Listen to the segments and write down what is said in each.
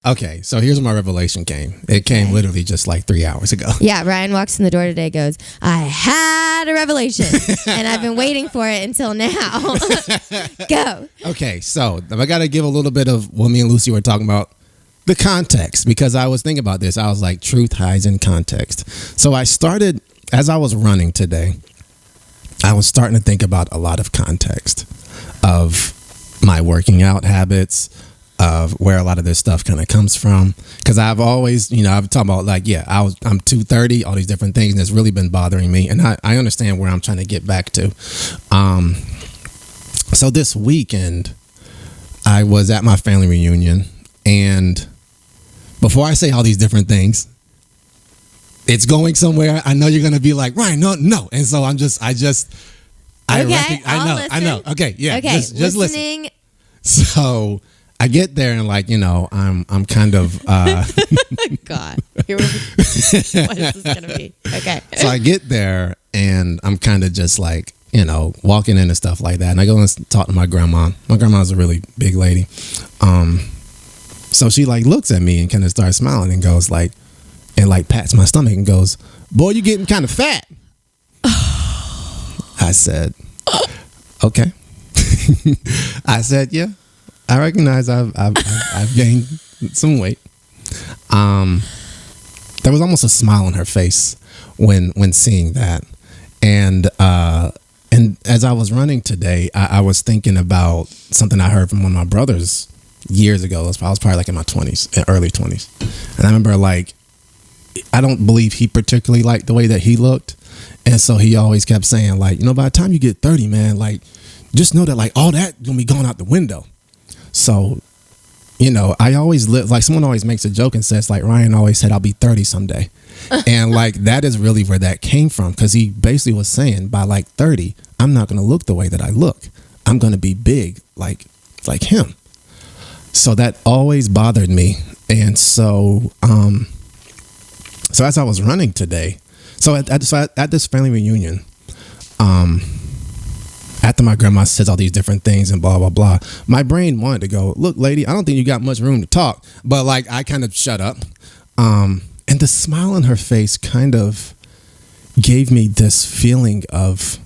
Okay, so here's where my revelation came. It came literally just like 3 hours ago. Yeah, Ryan walks in the door today, goes, I had a revelation, and I've been waiting for it until now. Go. Okay, so I got to give a little bit of what me and Lucy were talking about, the context, because I was thinking about this. I was like, truth hides in context. So I started, as I was running today, I was starting to think about a lot of context of my working out habits, of where a lot of this stuff kind of comes from. Because I've always, I've talked about like, I'm 230, all these different things, and it's really been bothering me. And I understand where I'm trying to get back to. So this weekend, I was at my family reunion, and before I say all these different things, it's going somewhere. I know you're going to be like, Ryan, no. And so I know. Okay. Yeah. Okay. Just listen. So I get there and I'm kind of, God, what is this going to be? Okay. So I get there and I'm kind of just like, walking in and stuff like that. And I go and talk to my grandma. My grandma's a really big lady. So she looks at me and kind of starts smiling and goes and pats my stomach and goes, boy, you getting kind of fat. I said, okay. I said, yeah, I recognize I've gained some weight. There was almost a smile on her face when seeing that. And as I was running today, I was thinking about something I heard from one of my brothers years ago. I was probably in my 20s, early 20s. And I remember I don't believe he particularly liked the way that he looked. And so he always kept saying by the time you get 30, man, just know that all that gonna be going out the window. So, I always live, someone always makes a joke and says Ryan always said, I'll be 30 someday. And that is really where that came from. Cause he basically was saying by 30, I'm not going to look the way that I look. I'm going to be big like him. So that always bothered me. And so as I was running today, so at this family reunion, after my grandma says all these different things and blah, blah, blah, my brain wanted to go, look, lady, I don't think you got much room to talk. But I kind of shut up. And the smile on her face kind of gave me this feeling of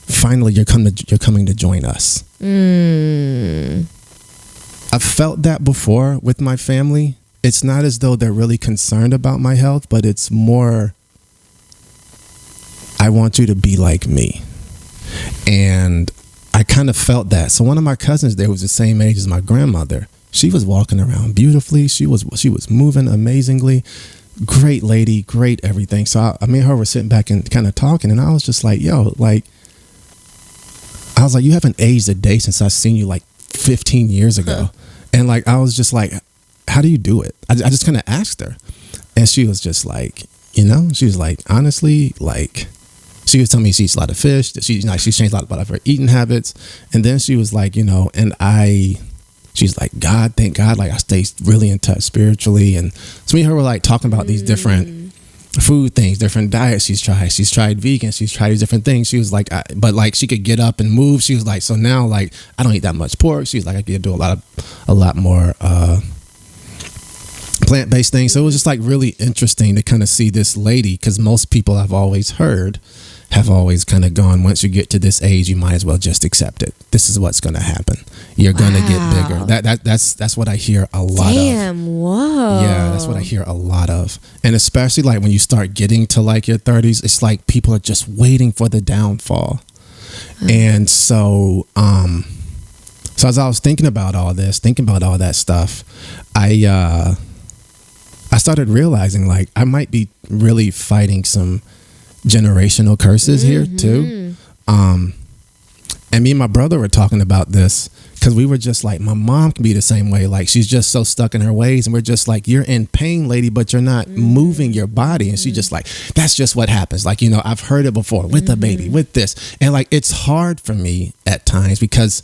finally you're coming to join us. I've felt that before with my family. It's not as though they're really concerned about my health, but it's more, I want you to be like me. And I kind of felt that. So one of my cousins there was the same age as my grandmother. She was walking around beautifully. She was moving amazingly. Great lady, great everything. So me and her were sitting back and kind of talking, and I was just like, yo, I was like, you haven't aged a day since I've seen you 15 years ago. And I was just like, how do you do it? I just kind of asked her, and she was just she was like, honestly, she was telling me she eats a lot of fish. She's changed a lot about her eating habits. And then she was like, she's like, thank God, I stay really in touch spiritually. And so me and her were talking about these different food things, different diets she's tried. She's tried vegan. She's tried these different things. She was like, but she could get up and move. She was like, so now I don't eat that much pork. She was like, I could do a lot more plant-based things. So it was just really interesting to kind of see this lady, because most people I've always heard have always kind of gone, once you get to this age, you might as well just accept it. This is what's going to happen. You're going to get bigger. That's what I hear a lot of. Damn, whoa. Yeah, that's what I hear a lot of. And especially when you start getting to your 30s, it's people are just waiting for the downfall. And so as I was thinking about all that stuff, I started realizing I might be really fighting some generational curses here too. And me and my brother were talking about this, because we were just my mom can be the same way. She's just so stuck in her ways, and we're just you're in pain, lady, but you're not moving your body. And she's just that's just what happens. I've heard it before with the baby, with this. And it's hard for me at times, because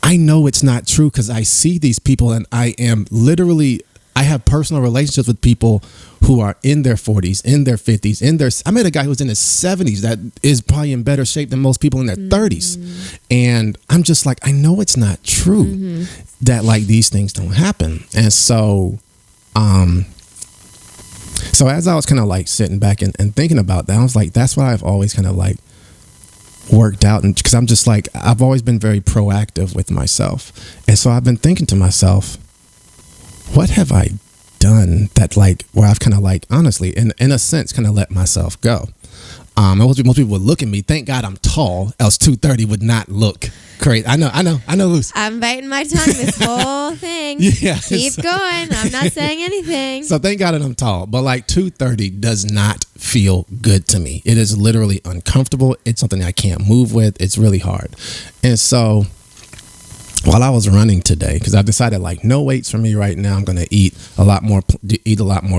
I know it's not true, because I see these people and I am literally, I have personal relationships with people who are in their 40s, in their 50s, I met a guy who's in his 70s that is probably in better shape than most people in their 30s. And I'm just like, I know it's not true that like these things don't happen. And so, so as I was kind of like sitting back and thinking about that, I was like, that's why I've always kind of like worked out. And because I'm just like, I've always been very proactive with myself. And so I've been thinking to myself, what have I done that like where I've kind of like honestly in a sense kind of let myself go? Most people would look at me, thank God I'm tall, else 230 would not look crazy. I know, Luce. I'm biting my tongue this whole thing. Yeah, Keep going. I'm not saying anything. So thank God that I'm tall, but like 230 does not feel good to me. It is literally uncomfortable. It's something I can't move with. It's really hard. And so while I was running today, because I've decided like no weights for me right now, I'm going to eat a lot more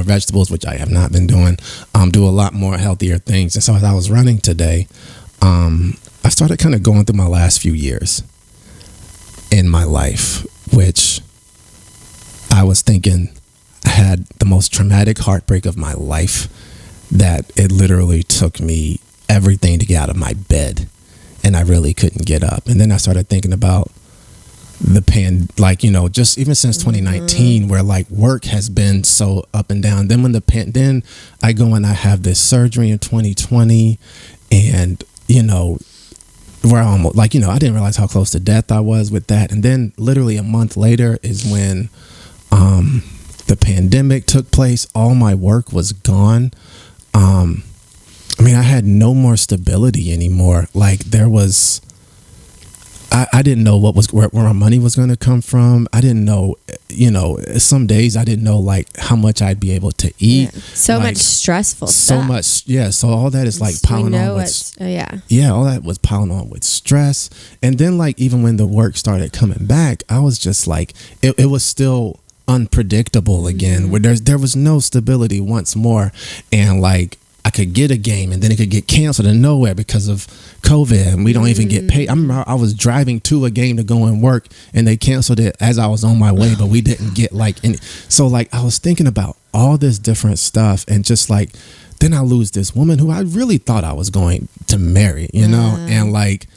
vegetables, which I have not been doing, do a lot more healthier things. And so as I was running today, I started kind of going through my last few years in my life, which I was thinking I had the most traumatic heartbreak of my life, that it literally took me everything to get out of my bed and I really couldn't get up. And then I started thinking about just even since 2019, where like work has been so up and down. Then when then I go and I have this surgery in 2020, and where I almost I didn't realize how close to death I was with that. And then literally a month later is when the pandemic took place. All my work was gone. I had no more stability anymore. Like there was, I didn't know where my money was going to come from. I didn't know, some days I didn't know like how much I'd be able to eat. Yeah. So much stressful stuff. So much. Yeah. So all that is like piling on with, all that was piling on with stress. And then like, even when the work started coming back, I was just like, it was still unpredictable again, where there was no stability once more. And like, I could get a game and then it could get canceled in nowhere because of COVID, and we don't even get paid. I remember I was driving to a game to go and work and they canceled it as I was on my way, but we didn't get like any. So like I was thinking about all this different stuff, and just like then I lose this woman who I really thought I was going to marry, and like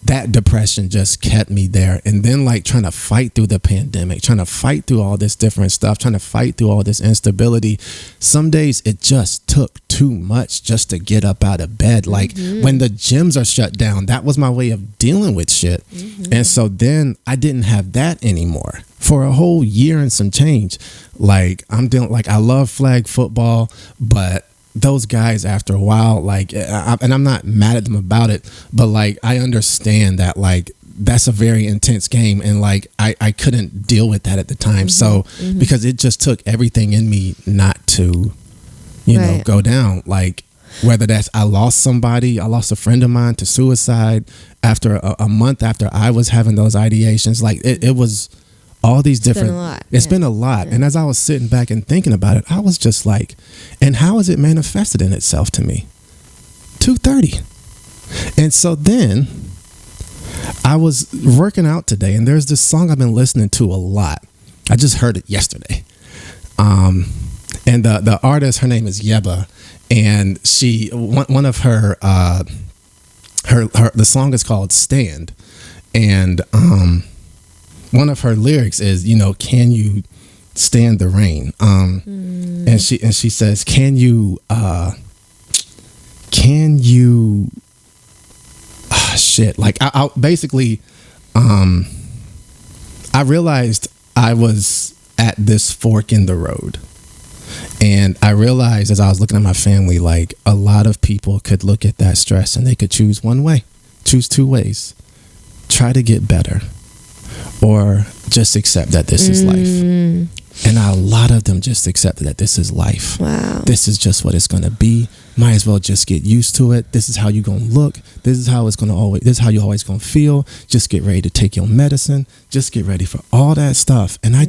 that depression just kept me there. And then like trying to fight through the pandemic, trying to fight through all this different stuff, trying to fight through all this instability. Some days it just took too much just to get up out of bed. Like when the gyms are shut down, that was my way of dealing with shit. And so then I didn't have that anymore for a whole year and some change. Like I love flag football, but those guys after a while, like, and I'm not mad at them about it, but like I understand that like that's a very intense game, and like I couldn't deal with that at the time. So because it just took everything in me not to go down. Like whether that's I lost a friend of mine to suicide after a month after I was having those ideations. Like it was all these different, it's been a lot. And as I was sitting back and thinking about it, I was just like, and how has it manifested in itself to me? 230. And so then I was working out today, and there's this song I've been listening to a lot. I just heard it yesterday. And the artist, her name is Yeba, and she, one of her the song is called Stand. And, one of her lyrics is, can you stand the rain? And she says, can you like I basically, I realized I was at this fork in the road. And I realized as I was looking at my family, like a lot of people could look at that stress and they could choose two ways: try to get better, or just accept that this is life. And a lot of them just accepted that this is life. Wow. This is just what it's going to be. Might as well just get used to it. This is how you're going to look. This is how you're always going to feel. Just get ready to take your medicine. Just get ready for all that stuff. And I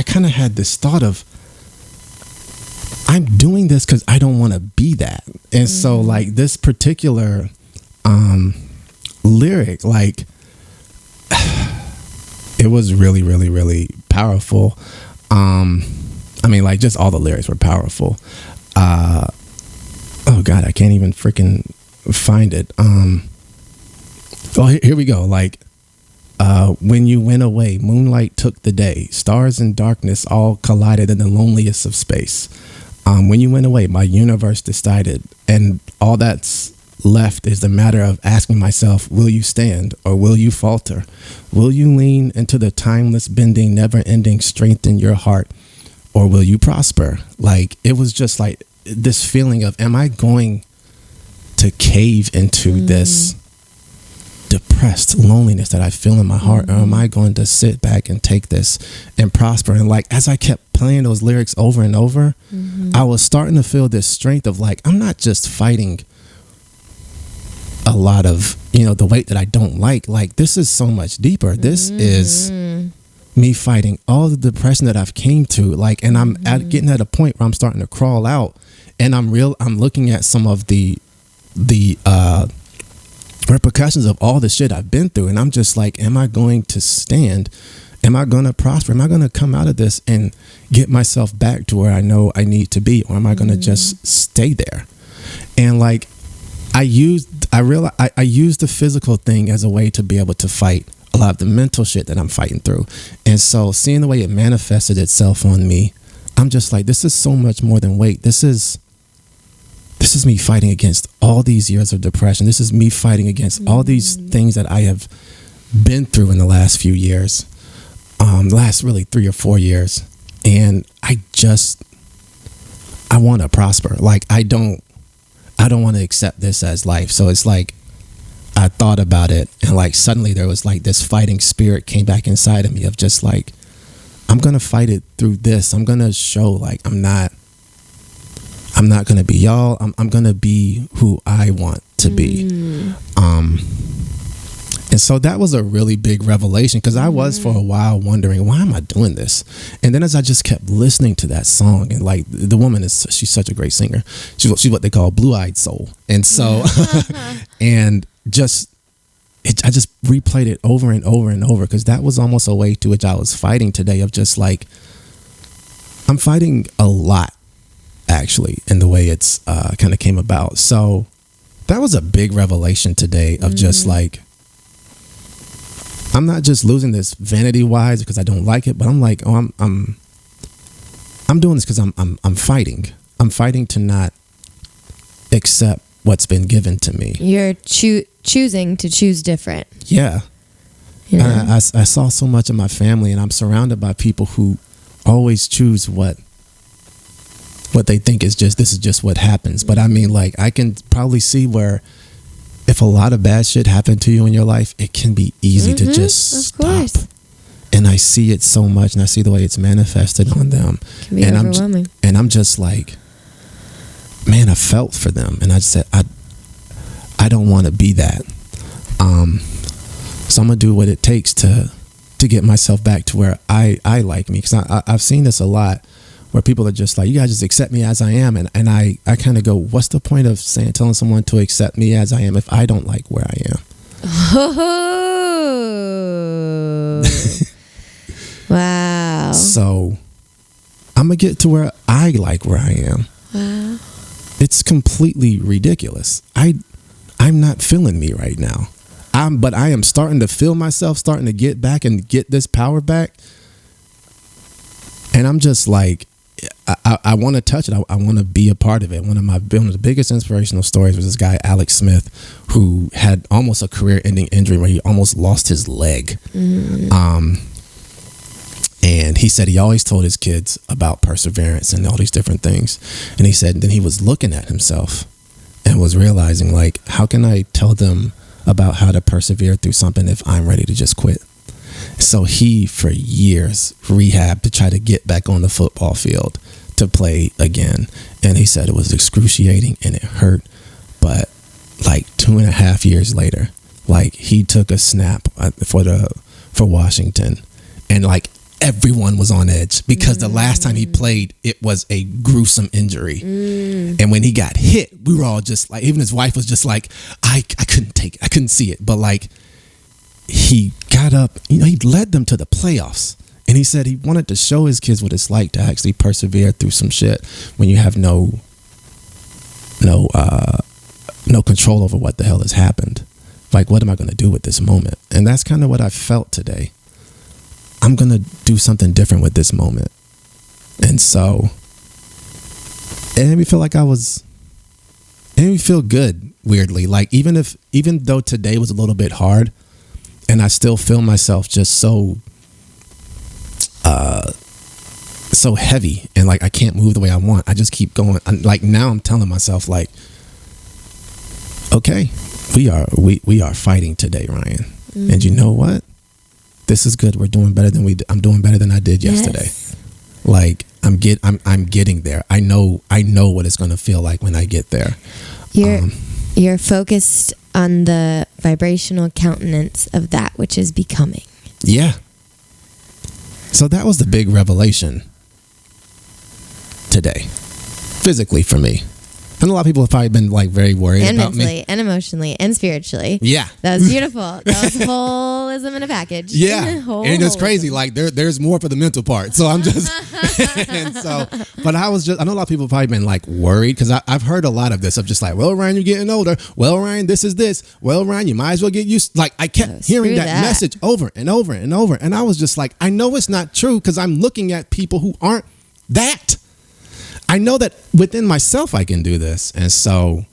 kind of had this thought of, I'm doing this because I don't want to be that. And so like this particular lyric, like it was really, really, really powerful. I mean, like, just all the lyrics were powerful. Oh God, I can't even freaking find it. Here we go. Like, when you went away, moonlight took the day, stars and darkness all collided in the loneliest of space. When you went away, my universe decided, and all that's left is the matter of asking myself, will you stand or will you falter? Will you lean into the timeless, bending, never-ending strength in your heart, or will you prosper? Like, it was just like this feeling of, am I going to cave into this depressed loneliness that I feel in my heart, or am I going to sit back and take this and prosper? And like, as I kept playing those lyrics over and over, I was starting to feel this strength of like, I'm not just fighting a lot of, the weight that I don't like. This is so much deeper. This is me fighting all the depression that I've came to, and I'm getting at a point where I'm starting to crawl out, and I'm looking at some of the repercussions of all the shit I've been through, and I'm just like, am I going to stand? Am I going to prosper? Am I going to come out of this and get myself back to where I know I need to be, or am I going to just stay there? And like, I used the physical thing as a way to be able to fight a lot of the mental shit that I'm fighting through. And so seeing the way it manifested itself on me, I'm just like, this is so much more than weight. This is me fighting against all these years of depression. This is me fighting against all these things that I have been through in the last few years, last really 3 or 4 years. And I want to prosper. Like, I don't want to accept this as life. So it's like, I thought about it, and like suddenly there was like this fighting spirit came back inside of me of just like, I'm going to fight it through this. I'm going to show like, I'm not going to be y'all. I'm going to be who I want to be. And so that was a really big revelation, because I was for a while wondering, why am I doing this? And then as I just kept listening to that song, and like the woman she's such a great singer. She's what they call blue-eyed soul. And so, and I just replayed it over and over and over, because that was almost a way to which I was fighting today, of just like, I'm fighting a lot actually in the way it's kind of came about. So that was a big revelation today of just like, I'm not just losing this vanity wise because I don't like it, but I'm like, oh, I'm doing this because I'm fighting. I'm fighting to not accept what's been given to me. You're choosing to choose different. Yeah. I saw so much of my family, and I'm surrounded by people who always choose what they think is this is just what happens. But I mean, like, I can probably see where if a lot of bad shit happened to you in your life, it can be easy to just stop. And I see it so much, and I see the way it's manifested on them. It can be overwhelming. I'm just like, man, I felt for them, and I just said, I don't want to be that. So I'm gonna do what it takes to get myself back to where I like me, because I've seen this a lot, where people are just like, you gotta just accept me as I am, and I kind of go, what's the point of telling someone to accept me as I am if I don't like where I am? Oh. Wow. So I'm gonna get to where I like where I am. Wow. It's completely ridiculous. I'm not feeling me right now. But I am starting to feel myself, starting to get back and get this power back. And I'm just like, I want to touch it. I want to be a part of it. One of the biggest inspirational stories was this guy, Alex Smith, who had almost a career-ending injury where he almost lost his leg. And he said he always told his kids about perseverance and all these different things. And he said then he was looking at himself and was realizing, like, how can I tell them about how to persevere through something if I'm ready to just quit? So he, for years, rehabbed to try to get back on the football field to play again. And he said it was excruciating and it hurt. But like 2.5 years later, like, he took a snap for Washington, and like everyone was on edge because the last time he played, it was a gruesome injury. And when he got hit, we were all just like, even his wife was just like, I couldn't take it. I couldn't see it. But like, he got up, he led them to the playoffs, And he said he wanted to show his kids what it's like to actually persevere through some shit when you have no control over what the hell has happened. Like, what am I going to do with this moment? And that's kind of what I felt today. I'm going to do something different with this moment. And so it made me feel like it made me feel good, weirdly. Like, even though today was a little bit hard, and I still feel myself just so heavy, and like I can't move the way I want. I just keep going. Like, now I'm telling myself, like, okay, we are fighting today, Ryan. And you know what? This is good. We're doing better than I'm doing better than I did yesterday. Yes. Like, I'm getting there. I know what it's going to feel like when I get there. You're focused on the vibrational countenance of that which is becoming. Yeah. So that was the big revelation today, physically, for me. I know a lot of people have probably been like very worried and about mentally me. and emotionally and spiritually. Yeah. That was beautiful. That was holism in a package. Yeah. And it's crazy. Like, there's more for the mental part. So I'm just, but I know a lot of people have probably been like worried, because I've heard a lot of this of just like, well, Ryan, you're getting older. Well, Ryan, this is this. Well, Ryan, you might as well get used. Like, I kept hearing that message over and over and over. And I was just like, I know it's not true, because I'm looking at people who aren't that. I know that within myself I can do this. And so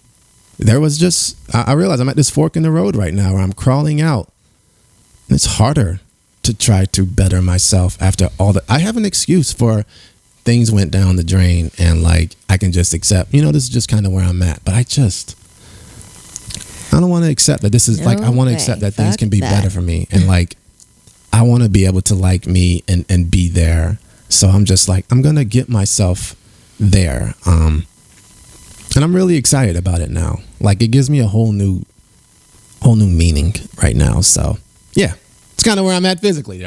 there was just, I realized I'm at this fork in the road right now where I'm crawling out. And it's harder to try to better myself after all that. I have an excuse for things went down the drain, and like, I can just accept, this is just kind of where I'm at. But I don't want to accept that this is like, I want to accept that things can be better for me. And like, I want to be able to like me and be there. So I'm just like, I'm going to get myself there. And I'm really excited about it now. Like, it gives me a whole new meaning right now. So yeah, it's kind of where I'm at physically.